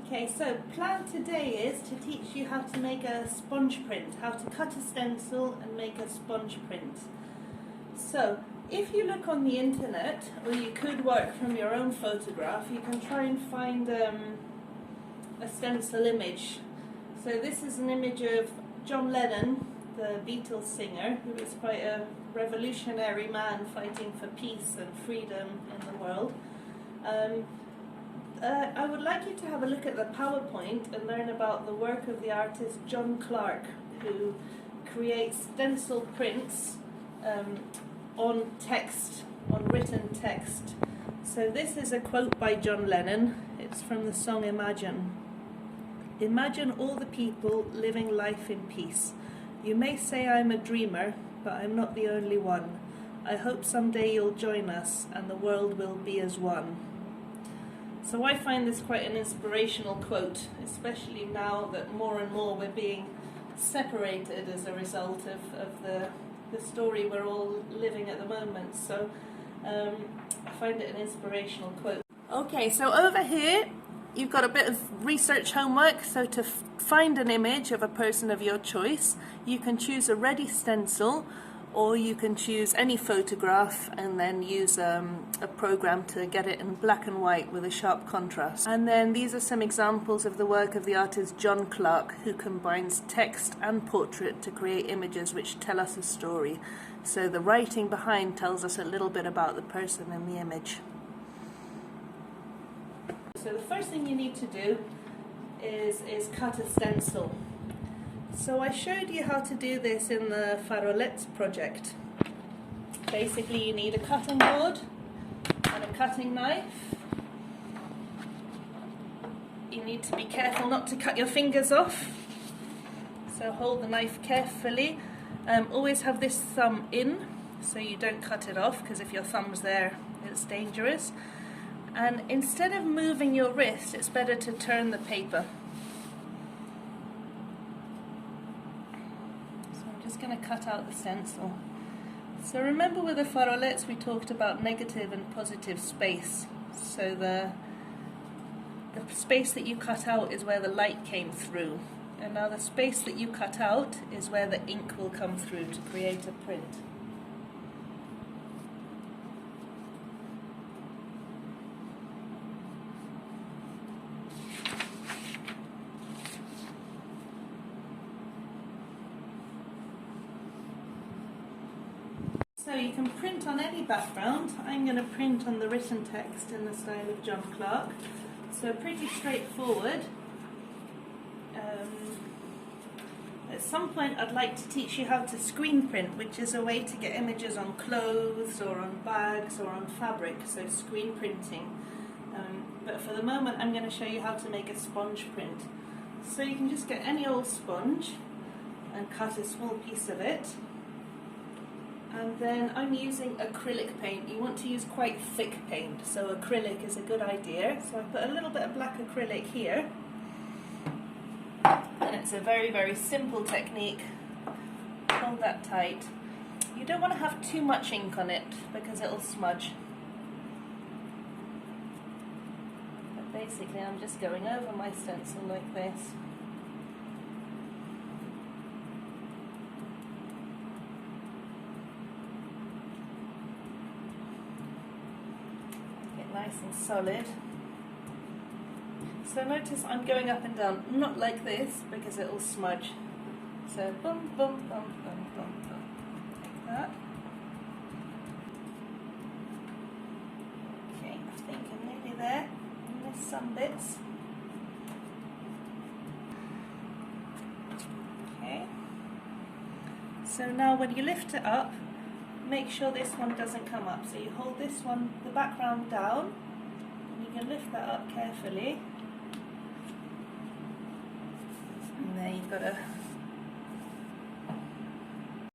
Okay, so plan today is to teach you how to make a sponge print, how to cut a stencil and make a sponge print. So if you look on the internet, or you could work from your own photograph, you can try and find a stencil image. So this is an image of John Lennon, the Beatles singer, who was quite a revolutionary man fighting for peace and freedom in the world. I would like you to have a look at the PowerPoint and learn about the work of the artist John Clark, who creates stencil prints on text, on written text. So this is a quote by John Lennon. It's from the song Imagine. Imagine all the people living life in peace. You may say I'm a dreamer, but I'm not the only one. I hope someday you'll join us and the world will be as one. So I find this quite an inspirational quote, especially now that more and more we're being separated as a result of the story we're all living at the moment. So I find it an inspirational quote. Okay, so over here you've got a bit of research homework. So to find an image of a person of your choice, you can choose a ready stencil, or you can choose any photograph and then use a program to get it in black and white with a sharp contrast. And then these are some examples of the work of the artist John Clark, who combines text and portrait to create images which tell us a story. So the writing behind tells us a little bit about the person in the image. So the first thing you need to do is cut a stencil. So I showed you how to do this in the Farolettes project. Basically you need a cutting board and a cutting knife. You need to be careful not to cut your fingers off. So hold the knife carefully. Always have this thumb in so you don't cut it off, because if your thumb's there it's dangerous. And instead of moving your wrist, it's better to turn the paper. Just going to cut out the stencil. So remember with the Farolettes we talked about negative and positive space. So the space that you cut out is where the light came through. And now the space that you cut out is where the ink will come through to create a print. So you can print on any background. I'm going to print on the written text in the style of John Clark. So pretty straightforward. At some point I'd like to teach you how to screen print, which is a way to get images on clothes or on bags or on fabric, so screen printing. But for the moment I'm going to show you how to make a sponge print. So you can just get any old sponge and cut a small piece of it. And then I'm using acrylic paint. You want to use quite thick paint, so acrylic is a good idea. So I put a little bit of black acrylic here. And it's a very, very simple technique. Hold that tight. You don't want to have too much ink on it because it'll smudge. But basically I'm just going over my stencil like this. Nice and solid. So notice I'm going up and down, not like this because it will smudge. So boom, boom, boom, boom, boom, boom, like that. Okay, I think I'm nearly there. I missed some bits. Okay. So now when you lift it up, make sure this one doesn't come up. So you hold this one, the background down, and you can lift that up carefully. And there you've got a